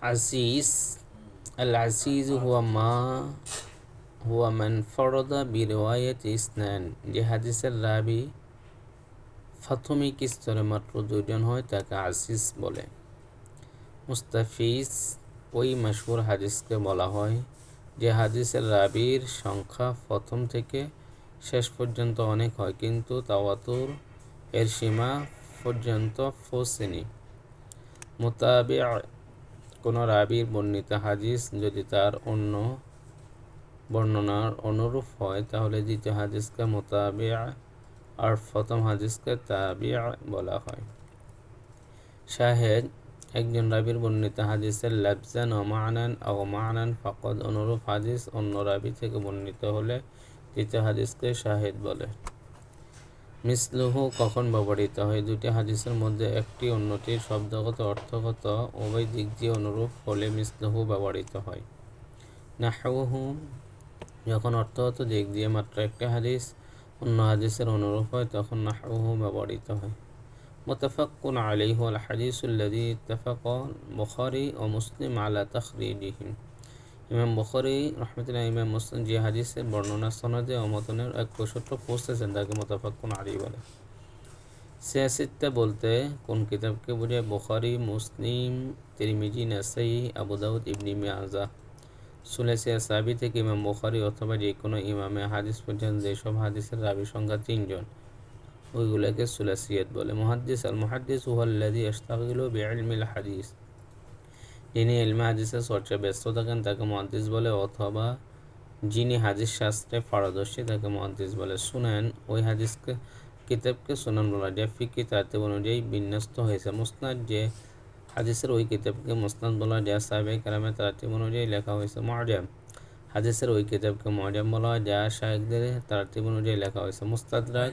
আজিজ আল আজিজ হুয়া মান ফরদা বিরওয়ায়াত ইসনান, যে হাদিসের রাবি প্রাথমিক স্তরে মাত্র দুইজন হয় তাকে আজিজ বলে। মুস্তাফিজ ওই মাশহুর হাদিসকে বলা হয় যে হাদিসের রাবির সংখ্যা প্রথম থেকে শেষ পর্যন্ত অনেক হয় কিন্তু তাওয়াতুর এর সীমা পর্যন্ত পৌঁছেনি। মুতাবি' কোনো রাবির বর্ণিত হাদিস যদি তার অন্য বর্ণনার অনুরূপ হয় তাহলে দ্বিতীয় হাদিসকে মুতাবি' আর প্রথম হাদিসকে তাবি' বলা হয়। শাহেদ একজন রাবির বর্ণিত হাদিসের লাফজান ও মা'নান ও মা'নান ফাকাদ অনুরূপ হাদিস অন্য রাবি থেকে বর্ণিত হলে তৃতীয় হাদিসকে শাহেদ বলে। মিসলুহু কখন ব্যবহৃত হয়? দুটি হাদিসের মধ্যে একটি অন্যটির শব্দগত অর্থগত উভয় দিক দিয়ে অনুরূপ হলে মিসলুহু ব্যবহৃত হয়। নাহউহু যখন অর্থগত দিক দিয়ে মাত্র একটি হাদিস অন্য হাদিসের অনুরূপ হয় তখন নাহউহু ব্যবহৃত হয়। মুত্তাফাক্কুন আলাইহি আল হাদিসুল্লাযী ইত্তাফাকা বুখারী ও মুসলিম আলা তাখরিজিহি, ইমাম বুখারী রাহমাতুল্লাহ ইমাম মুসলিম যে হাদিসের বর্ণনা সনদে ও মতনের এক সূত্র পৌঁছেছেন তাকে মুত্তাফাক্কুন আলাইহি বলে। সিয়াসিত্তা বলতে কোন কিতাবকে বোঝায়? বুখারী, মুসলিম, তিরমিজি, নাসাই, আবু দাউদ, ইবনে মাজাহ। সুলাসিয়া সাহাবী থেকে ইমাম বুখারী অথবা যে কোনো ইমামে হাদিস পর্যন্ত যেসব হাদিসের রাবি সংখ্যা 3 জন ওইগুলোকে সুলাসিয়াত বলে। মুহাদ্দিস আল মুহাদ্দিস হুয়াল্লাযী ইশতাগিলু বিইলমিল হাদিস, যিনি ইলমে হাদিসের চর্চায় ব্যস্ত থাকেন তাকে মুহাদ্দিস বলে, অথবা যিনি হাদিস শাস্ত্রে পারদর্শী তাকে মুহাদ্দিস বলে। সুনান ওই হাদিসকে কিতাবকে সুনান বলা যায়। ফিকহি তারতিব অনুযায়ী বিন্যস্ত হয়েছে। মুসনাদ যে হাদিসের ওই কিতাবকে মুসনাদ বলা যায়। সাহাবায়ে কেরামের তারতিব অনুযায়ী লেখা হয়েছে। মুআজাম হাদিসের ওই কিতাবকে মুআজাম বলা হয় যা শায়খদের তারতিব অনুযায়ী লেখা হয়েছে। মুস্তাদরাক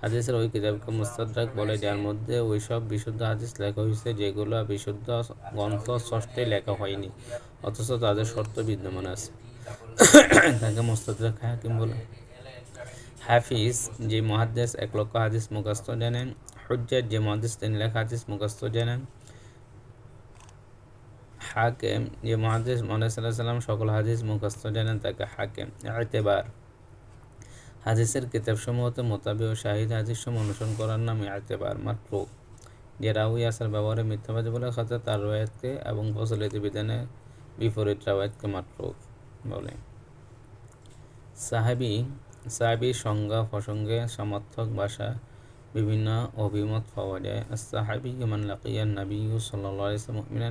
হাদিসের ওই কিতাবকে মুস্তাদরাক বলে যার মধ্যে ওই সব বিশুদ্ধ হাদিস লেখা হয়েছে যেগুলো বিশুদ্ধ গ্রন্থ ষষ্ঠে লেখা হয়নি অথচ তাদের শর্ত বিদ্যমান আছে, তাকে মুস্তাদরাক হাকিম বলে। হাফিজ যে মুহাদ্দিস 1 লক্ষ হাদিস মুখস্থ জানেন। হুজ্জাত যে মুহাদ্দিস 3 লাখ হাদিস মুখস্থ জানেন। হাকিম যে মুহাদ্দিস মুহাম্মদ সাল্লাল্লাহু আলাইহি ওয়াসাল্লাম সকল হাদিস মুখস্থ জানেন তাকে হাকিম। ইতিবার হাদিসের কিতাবসমূহতে মুতাবি ও শাহিদ হাদিসসমূহ অনুসরণ করার নাম ইতিবার। মাতরুক যে রাউই আসার ব্যবহারে মিথ্যাবাদী বলে খাতে তার রওয়ায়াতকে এবং প্রচলিত বিধানের বিপরীত রওয়ায়াতকে মাতরুক বলে। সাহাবীর সংজ্ঞা প্রসঙ্গে সমর্থক ভাষা বিভিন্ন অভিমত পাওয়া যায়। আস-সাহাবী মান লাকিয়ান নবী সাল্লাল্লাহু আলাইহি ওয়াসাল্লাম মুমিনান